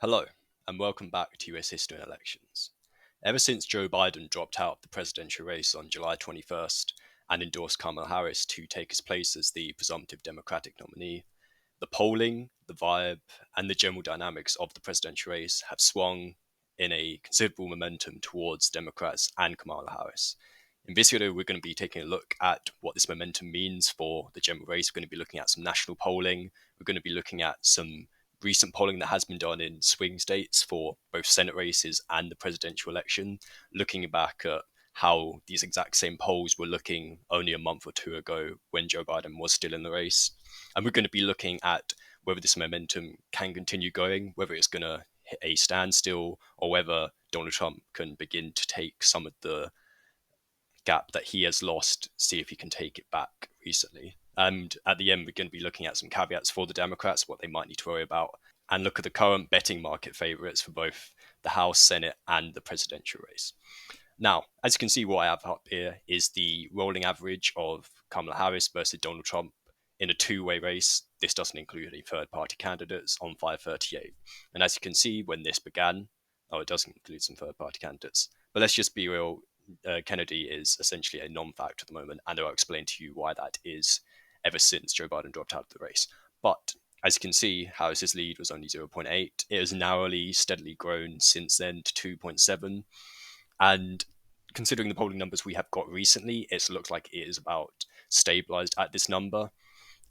Hello, and welcome back to US History and Elections. Ever since Joe Biden dropped out of the presidential race on July 21st and endorsed Kamala Harris to take his place as the presumptive Democratic nominee, the polling, the vibe, and the general dynamics of the presidential race have swung in a considerable momentum towards Democrats and Kamala Harris. In this video, we're going to be taking a look at what this momentum means for the general race. We're going to be looking at some national polling. We're going to be looking at some recent polling that has been done in swing states for both Senate races and the presidential election, looking back at how these exact same polls were looking only a month or two ago when Joe Biden was still in the race. And we're going to be looking at whether this momentum can continue going, whether it's going to hit a standstill, or whether Donald Trump can begin to take some of the gap that he has lost, see if he can take it back recently. And at the end, we're going to be looking at some caveats for the Democrats, what they might need to worry about, and look at the current betting market favorites for both the House, Senate, and the presidential race. Now, as you can see, what I have up here is the rolling average of Kamala Harris versus Donald Trump in a two-way race. This doesn't include any third-party candidates on 538. And as you can see, when this began, it doesn't include some third-party candidates. But let's just be real. Kennedy is essentially a non-factor at the moment, and I'll explain to you why that is ever since Joe Biden dropped out of the race. But as you can see, Harris's lead was only 0.8. It has narrowly, steadily grown since then to 2.7. And considering the polling numbers we have got recently, it looks like it is about stabilized at this number.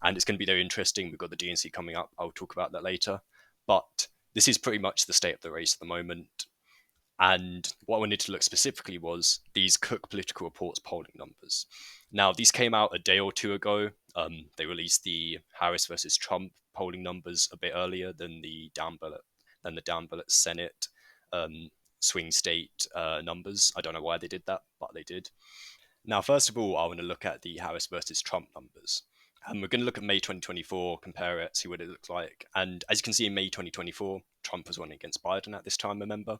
And it's going to be very interesting. We've got the DNC coming up. I'll talk about that later. But this is pretty much the state of the race at the moment. And what I wanted to look specifically was these Cook Political Reports polling numbers. Now, these came out a day or two ago. They released the Harris versus Trump polling numbers a bit earlier than the down ballot Senate swing state numbers. I don't know why they did that, but they did. Now, first of all, I want to look at the Harris versus Trump numbers. We're going to look at May 2024, compare it, see what it looks like. And as you can see in May 2024, Trump was running against Biden at this time, remember?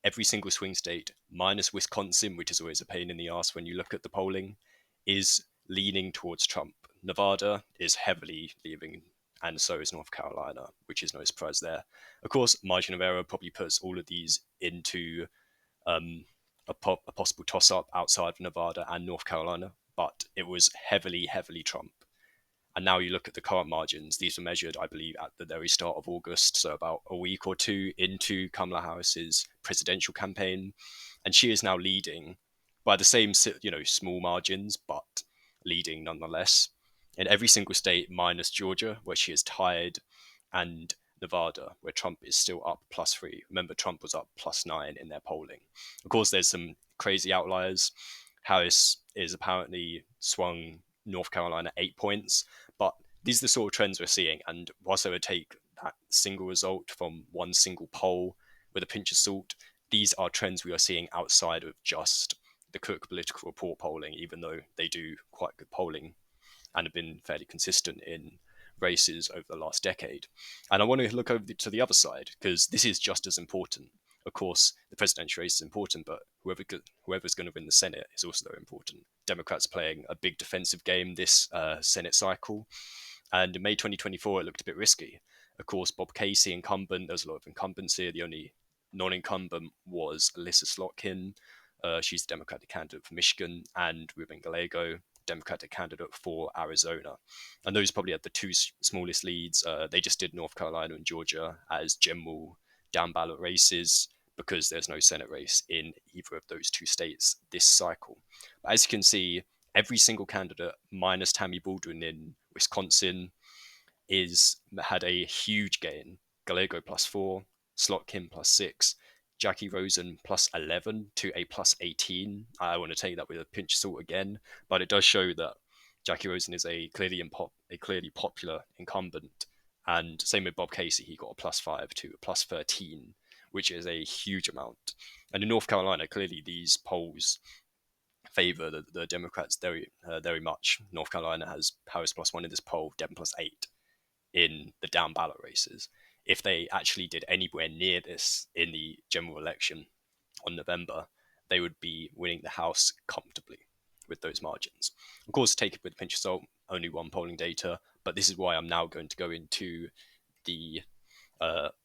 Every single swing state, minus Wisconsin, which is always a pain in the ass when you look at the polling, is leaning towards Trump. Nevada is heavily leaving, and so is North Carolina, which is no surprise there. Of course, margin of error probably puts all of these into a possible toss-up outside of Nevada and North Carolina, but it was heavily, heavily Trump. And now you look at the current margins, these were measured, I believe, at the very start of August, so about a week or two into Kamala Harris's presidential campaign. And she is now leading by the same, small margins, but leading nonetheless in every single state minus Georgia, where she is tied, and Nevada, where Trump is still up +3. Remember, Trump was up +9 in their polling. Of course, there's some crazy outliers. Harris is apparently swung North Carolina 8 points, but these are the sort of trends we're seeing. And whilst I would take that single result from one single poll with a pinch of salt, these are trends we are seeing outside of just the Cook Political Report polling, even though they do quite good polling and have been fairly consistent in races over the last decade. And I want to look over to the other side, because this is just as important. Of course, the presidential race is important, but whoever's going to win the Senate is also very important. Democrats playing a big defensive game this Senate cycle. And in May 2024, it looked a bit risky. Of course, Bob Casey, incumbent, there's a lot of incumbency. The only non-incumbent was Alyssa Slotkin. She's the Democratic candidate for Michigan, and Ruben Gallego, Democratic candidate for Arizona. And those probably had the two smallest leads. They just did North Carolina and Georgia as general down ballot races because there's no Senate race in either of those two states this cycle. But as you can see, every single candidate, minus Tammy Baldwin in Wisconsin, had a huge gain. Gallego +4, Slotkin +6, Jackie Rosen +11 to a +18. I want to take that with a pinch of salt again, but it does show that Jackie Rosen is a clearly popular incumbent. And same with Bob Casey, he got a +5 to a +13, which is a huge amount. And in North Carolina, clearly these polls favor the Democrats very much. North Carolina has Harris +1 in this poll, Dem +8 in the down ballot races. If they actually did anywhere near this in the general election on November, they would be winning the House comfortably with those margins. Of course, take it with a pinch of salt, only one polling data, but this is why I'm now going to go into the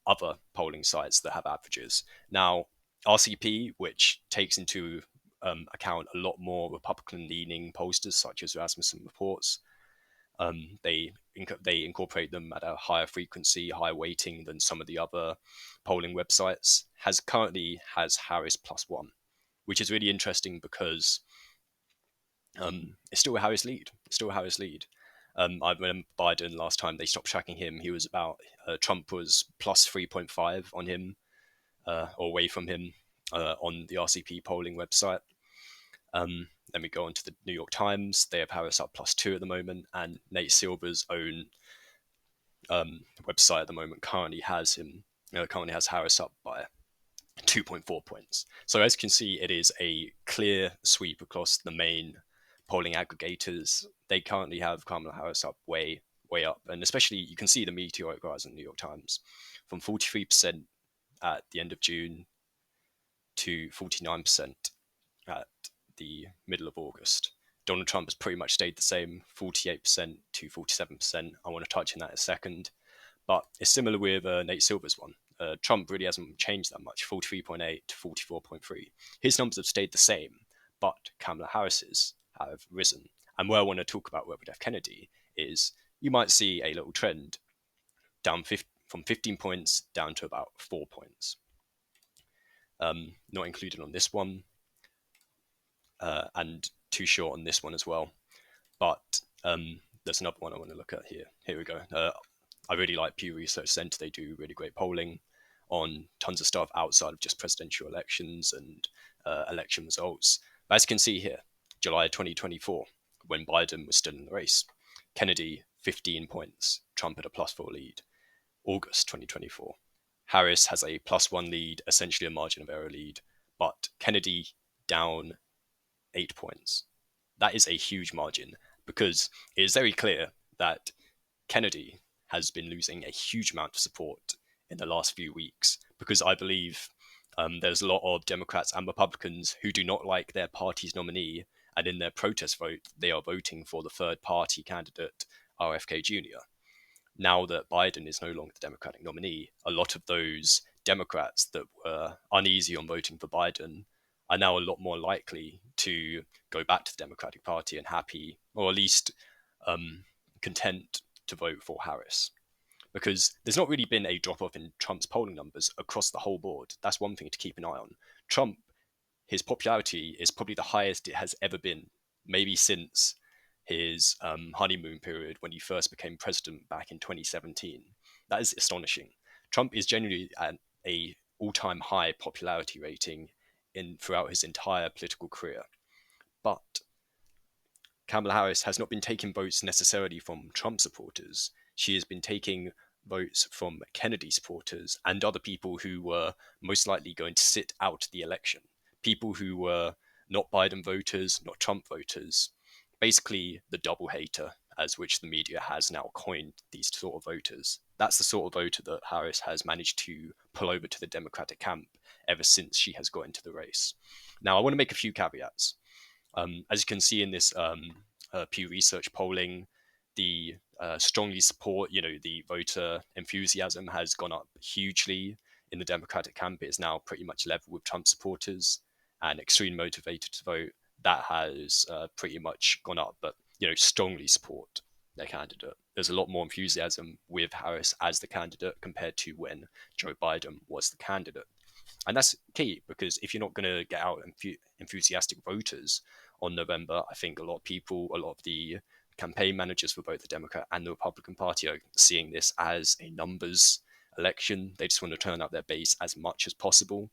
other polling sites that have averages. Now, RCP, which takes into account a lot more Republican-leaning pollsters such as Rasmussen Reports, they incorporate them at a higher frequency, higher weighting than some of the other polling websites. Currently has Harris +1, which is really interesting because it's still a Harris lead. It's still a Harris lead. I remember Biden last time they stopped tracking him. He was about Trump was +3.5 on him or away from him on the RCP polling website. Then we go on to the New York Times. They have Harris up +2 at the moment, and Nate Silver's own website at the moment currently has Harris up by 2.4 points. So as you can see, it is a clear sweep across the main polling aggregators. They currently have Kamala Harris up way up, and especially you can see the meteoric rise in the New York Times from 43% at the end of June to 49% at the middle of August. Donald Trump has pretty much stayed the same, 48% to 47%. I want to touch on that in a second. But it's similar with Nate Silver's one. Trump really hasn't changed that much, 43.8 to 44.3. His numbers have stayed the same, but Kamala Harris's have risen. And where I want to talk about Robert F. Kennedy is you might see a little trend down from 15 points down to about 4 points. Not included on this one, and too short on this one as well. But there's another one I want to look at here. Here we go. I really like Pew Research Center. They do really great polling on tons of stuff outside of just presidential elections and election results. But as you can see here, July 2024, when Biden was still in the race, Kennedy 15 points, Trump at a +4 lead. August 2024, Harris has a +1 lead, essentially a margin of error lead, but Kennedy down 8 points. That is a huge margin because it is very clear that Kennedy has been losing a huge amount of support in the last few weeks because I believe there's a lot of Democrats and Republicans who do not like their party's nominee, and in their protest vote, they are voting for the third party candidate, RFK Jr. Now that Biden is no longer the Democratic nominee, a lot of those Democrats that were uneasy on voting for Biden are now a lot more likely to go back to the Democratic Party and happy, or at least content to vote for Harris. Because there's not really been a drop-off in Trump's polling numbers across the whole board. That's one thing to keep an eye on. Trump, his popularity is probably the highest it has ever been, maybe since his honeymoon period when he first became president back in 2017. That is astonishing. Trump is generally at a all-time high popularity rating throughout his entire political career. But Kamala Harris has not been taking votes necessarily from Trump supporters. She has been taking votes from Kennedy supporters and other people who were most likely going to sit out the election. People who were not Biden voters, not Trump voters. Basically, the double hater, as which the media has now coined these sort of voters. That's the sort of voter that Harris has managed to pull over to the Democratic camp ever since she has got into the race. Now, I want to make a few caveats. As you can see in this Pew Research polling, the strongly support, the voter enthusiasm has gone up hugely in the Democratic camp. It is now pretty much level with Trump supporters and extremely motivated to vote. That has pretty much gone up, but, strongly support their candidate. There's a lot more enthusiasm with Harris as the candidate compared to when Joe Biden was the candidate. And that's key because if you're not going to get out enthusiastic voters on November, I think a lot of the campaign managers for both the Democrat and the Republican Party are seeing this as a numbers election. They just want to turn out their base as much as possible.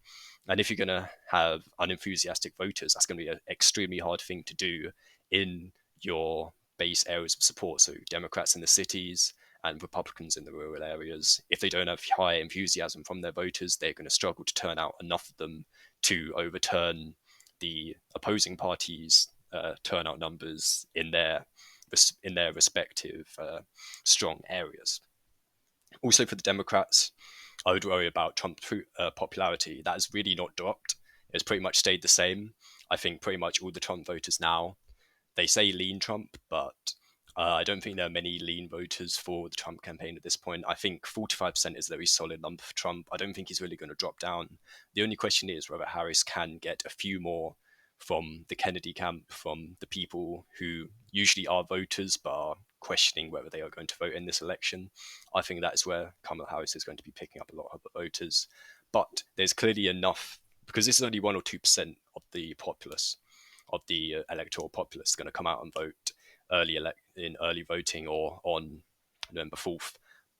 And if you're going to have unenthusiastic voters, that's going to be an extremely hard thing to do in your base areas of support. So Democrats in the cities and Republicans in the rural areas, if they don't have high enthusiasm from their voters, they're going to struggle to turn out enough of them to overturn the opposing parties' turnout numbers in their respective strong areas. Also for the Democrats, I would worry about Trump's popularity. That has really not dropped. It's pretty much stayed the same. I think pretty much all the Trump voters now, they say lean Trump, but I don't think there are many lean voters for the Trump campaign at this point. I think 45% is a very solid number for Trump. I don't think he's really going to drop down. The only question is whether Harris can get a few more from the Kennedy camp, from the people who usually are voters but are questioning whether they are going to vote in this election. I think that is where Kamala Harris is going to be picking up a lot of the voters. But there's clearly enough, because this is only 1 or 2% of the populace, of the electoral populace, going to come out and vote in early voting or on November 4th.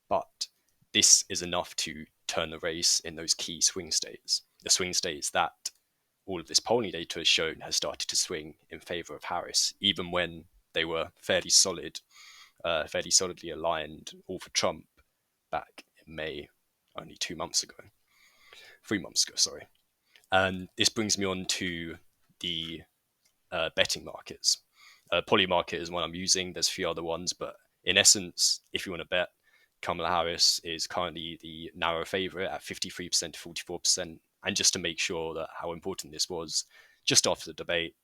But this is enough to turn the race in those key swing states. The swing states that all of this polling data has shown has started to swing in favor of Harris, even when they were fairly solidly aligned, all for Trump back in May, only 3 months ago, sorry. And this brings me on to the betting markets. Poly market is one I'm using. There's a few other ones, but in essence, if you want to bet, Kamala Harris is currently the narrow favorite at 53% to 44%. And just to make sure that how important this was, just after the debate,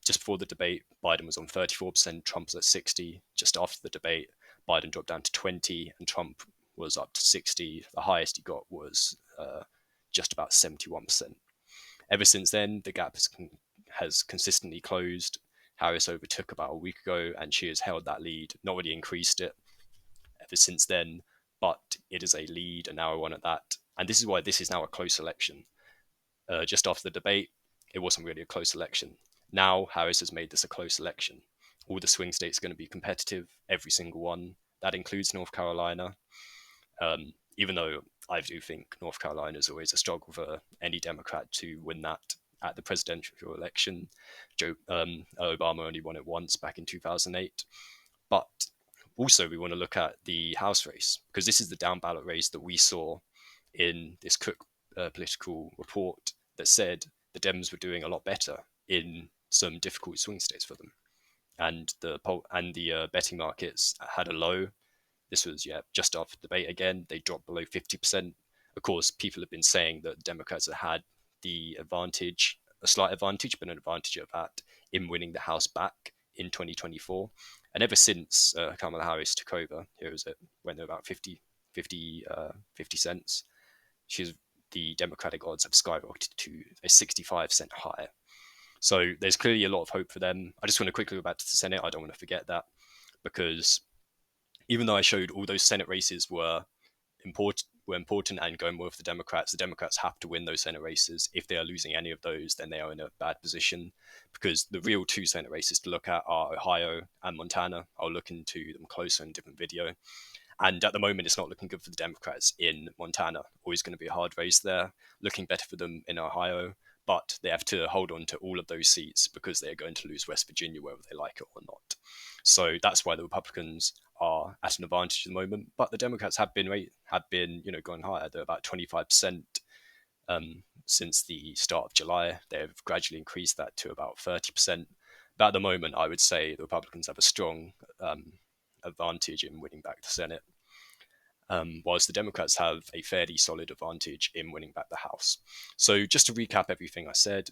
just before the debate, Biden was on 34%, Trump was at 60. Just after the debate, Biden dropped down to 20, and Trump was up to 60. The highest he got was just about 71%. Ever since then, the gap has consistently closed. Harris overtook about a week ago, and she has held that lead, not really increased it ever since then, but it is a lead, a narrow one at that. And this is why this is now a close election. Just after the debate, it wasn't really a close election. Now, Harris has made this a close election. All the swing states are going to be competitive, every single one. That includes North Carolina. Even though I do think North Carolina is always a struggle for any Democrat to win that at the presidential election. Obama only won it once back in 2008. But also, we want to look at the House race, because this is the down ballot race that we saw in this Cook political report that said the Dems were doing a lot better in some difficult swing states for them. And the betting markets had a low. This was just after the debate again. They dropped below 50%. Of course, people have been saying that Democrats have had the advantage, a slight advantage, but an advantage of that in winning the House back in 2024. And ever since Kamala Harris took over, here is it, when they're about 50 cents, the Democratic odds have skyrocketed to a 65-cent higher. So there's clearly a lot of hope for them. I just want to quickly go back to the Senate. I don't want to forget that, because even though I showed all those Senate races were important and going well for the Democrats have to win those Senate races. If they are losing any of those, then they are in a bad position, because the real two Senate races to look at are Ohio and Montana. I'll look into them closer in a different video. And at the moment, it's not looking good for the Democrats in Montana. Always going to be a hard race there. Looking better for them in Ohio, but they have to hold on to all of those seats because they are going to lose West Virginia whether they like it or not. So that's why the Republicans are at an advantage at the moment. But the Democrats have been going higher. They're about 25% since the start of July. They've gradually increased that to about 30%. But at the moment, I would say the Republicans have a strong advantage in winning back the Senate, whilst the Democrats have a fairly solid advantage in winning back the House. So just to recap everything I said,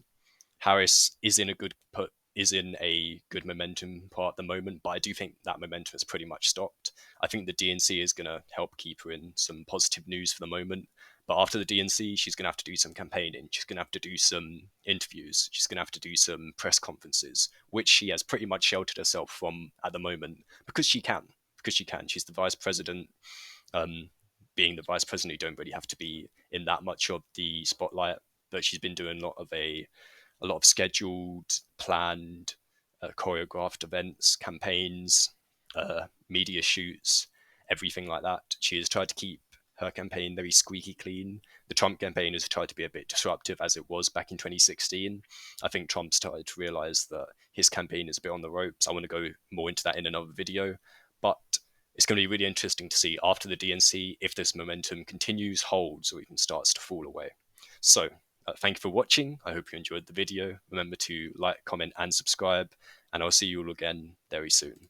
Harris is in a good momentum part at the moment, but I do think that momentum has pretty much stopped. I think the DNC is going to help keep her in some positive news for the moment. But after the DNC, she's going to have to do some campaigning. She's going to have to do some interviews. She's going to have to do some press conferences, which she has pretty much sheltered herself from at the moment because she can. She's the vice president. Being the vice president, you don't really have to be in that much of the spotlight. But she's been doing a lot of scheduled, planned, choreographed events, campaigns, media shoots, everything like that. She has tried to keep her campaign very squeaky clean. The Trump campaign has tried to be a bit disruptive, as it was back in 2016. I think Trump started to realize that his campaign is a bit on the ropes. I want to go more into that in another video. But it's going to be really interesting to see after the DNC if this momentum continues, holds, or even starts to fall away. So thank you for watching. I hope you enjoyed the video. Remember to like, comment, and subscribe, and I'll see you all again very soon.